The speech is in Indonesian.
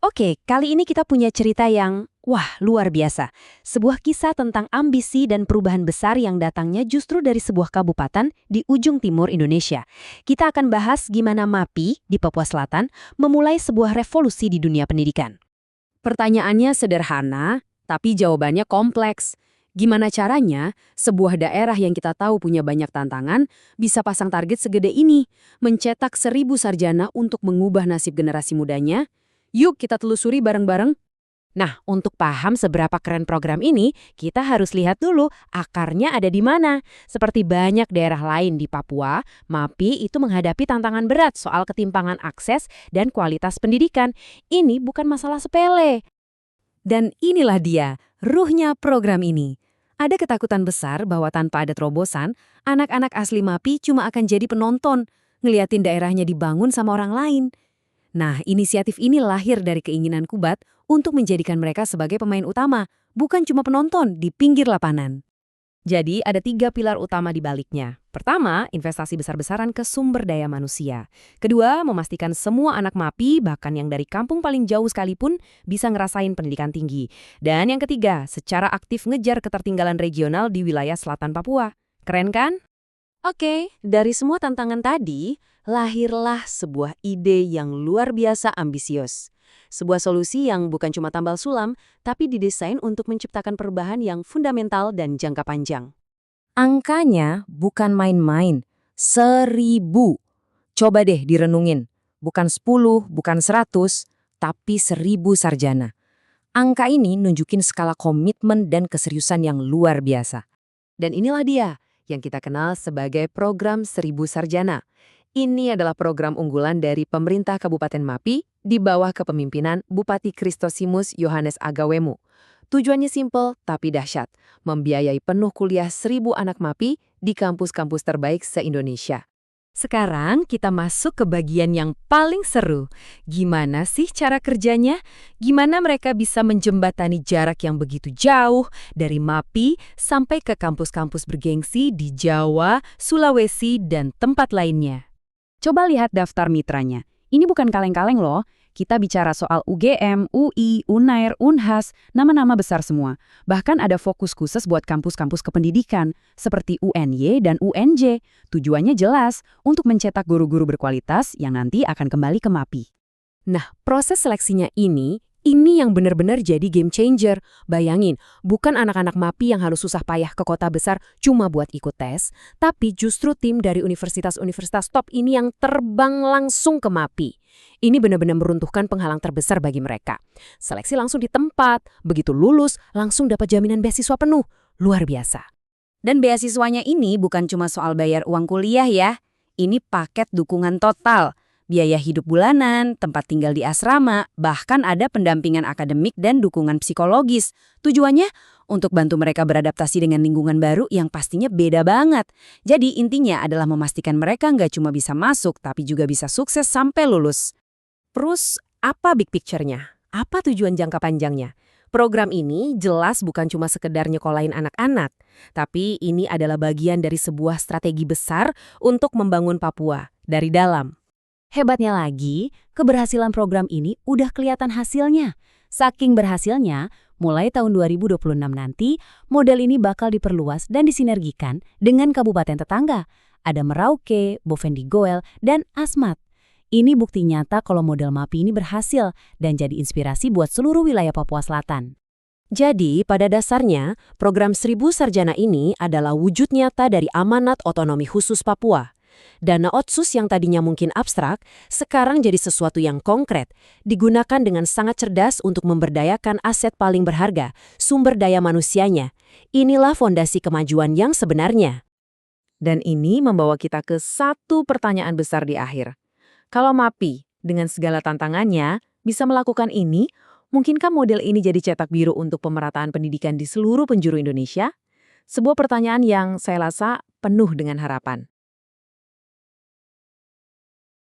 Oke, kali ini kita punya cerita yang, wah, luar biasa. Sebuah kisah tentang ambisi dan perubahan besar yang datangnya justru dari sebuah kabupaten di ujung timur Indonesia. Kita akan bahas gimana MAPI di Papua Selatan memulai sebuah revolusi di dunia pendidikan. Pertanyaannya sederhana, tapi jawabannya kompleks. Gimana caranya sebuah daerah yang kita tahu punya banyak tantangan bisa pasang target segede ini, mencetak 1.000 sarjana untuk mengubah nasib generasi mudanya? Yuk kita telusuri bareng-bareng. Nah, untuk paham seberapa keren program ini, kita harus lihat dulu akarnya ada di mana. Seperti banyak daerah lain di Papua, MAPI itu menghadapi tantangan berat soal ketimpangan akses dan kualitas pendidikan. Ini bukan masalah sepele. Dan inilah dia, ruhnya program ini. Ada ketakutan besar bahwa tanpa ada terobosan, anak-anak asli MAPI cuma akan jadi penonton, ngeliatin daerahnya dibangun sama orang lain. Nah, inisiatif ini lahir dari keinginan Kubat untuk menjadikan mereka sebagai pemain utama, bukan cuma penonton di pinggir lapangan. Jadi, ada 3 pilar utama di baliknya. Pertama, investasi besar-besaran ke sumber daya manusia. Kedua, memastikan semua anak MAPI, bahkan yang dari kampung paling jauh sekalipun, bisa ngerasain pendidikan tinggi. Dan yang ketiga, secara aktif ngejar ketertinggalan regional di wilayah selatan Papua. Keren kan? Oke, dari semua tantangan tadi, lahirlah sebuah ide yang luar biasa ambisius. Sebuah solusi yang bukan cuma tambal sulam, tapi didesain untuk menciptakan perubahan yang fundamental dan jangka panjang. Angkanya bukan main-main, 1.000. Coba deh direnungin, bukan 10, bukan 100, tapi 1.000 sarjana. Angka ini nunjukin skala komitmen dan keseriusan yang luar biasa. Dan inilah dia, yang kita kenal sebagai program 1.000 Sarjana. Ini adalah program unggulan dari pemerintah Kabupaten MAPI di bawah kepemimpinan Bupati Kristosimus Yohanes Agawemu. Tujuannya simpel tapi dahsyat, membiayai penuh kuliah 1.000 anak MAPI di kampus-kampus terbaik se-Indonesia. Sekarang kita masuk ke bagian yang paling seru. Gimana sih cara kerjanya? Gimana mereka bisa menjembatani jarak yang begitu jauh dari MAPI sampai ke kampus-kampus bergengsi di Jawa, Sulawesi, dan tempat lainnya? Coba lihat daftar mitranya. Ini bukan kaleng-kaleng loh. Kita bicara soal UGM, UI, UNAIR, UNHAS, nama-nama besar semua. Bahkan ada fokus khusus buat kampus-kampus kependidikan, seperti UNY dan UNJ. Tujuannya jelas, untuk mencetak guru-guru berkualitas yang nanti akan kembali ke MAPI. Nah, proses seleksinya ini yang benar-benar jadi game changer. Bayangin, bukan anak-anak MAPI yang harus susah payah ke kota besar cuma buat ikut tes, tapi justru tim dari universitas-universitas top ini yang terbang langsung ke MAPI. Ini benar-benar meruntuhkan penghalang terbesar bagi mereka. Seleksi langsung di tempat, begitu lulus langsung dapat jaminan beasiswa penuh. Luar biasa. Dan beasiswanya ini bukan cuma soal bayar uang kuliah ya. Ini paket dukungan total. Biaya hidup bulanan, tempat tinggal di asrama, bahkan ada pendampingan akademik dan dukungan psikologis. Tujuannya untuk bantu mereka beradaptasi dengan lingkungan baru yang pastinya beda banget. Jadi intinya adalah memastikan mereka nggak cuma bisa masuk, tapi juga bisa sukses sampai lulus. Terus, apa big picture-nya? Apa tujuan jangka panjangnya? Program ini jelas bukan cuma sekedar nyekolahin anak-anak, tapi ini adalah bagian dari sebuah strategi besar untuk membangun Papua dari dalam. Hebatnya lagi, keberhasilan program ini udah kelihatan hasilnya. Saking berhasilnya, mulai tahun 2026 nanti, model ini bakal diperluas dan disinergikan dengan kabupaten tetangga. Ada Merauke, Bovendigul, dan Asmat. Ini bukti nyata kalau model MAPI ini berhasil dan jadi inspirasi buat seluruh wilayah Papua Selatan. Jadi, pada dasarnya, program 1.000 Sarjana ini adalah wujud nyata dari amanat otonomi khusus Papua. Dana otsus yang tadinya mungkin abstrak, sekarang jadi sesuatu yang konkret, digunakan dengan sangat cerdas untuk memberdayakan aset paling berharga, sumber daya manusianya. Inilah fondasi kemajuan yang sebenarnya. Dan ini membawa kita ke satu pertanyaan besar di akhir. Kalau MAPI, dengan segala tantangannya, bisa melakukan ini, mungkinkah model ini jadi cetak biru untuk pemerataan pendidikan di seluruh penjuru Indonesia? Sebuah pertanyaan yang saya rasa penuh dengan harapan.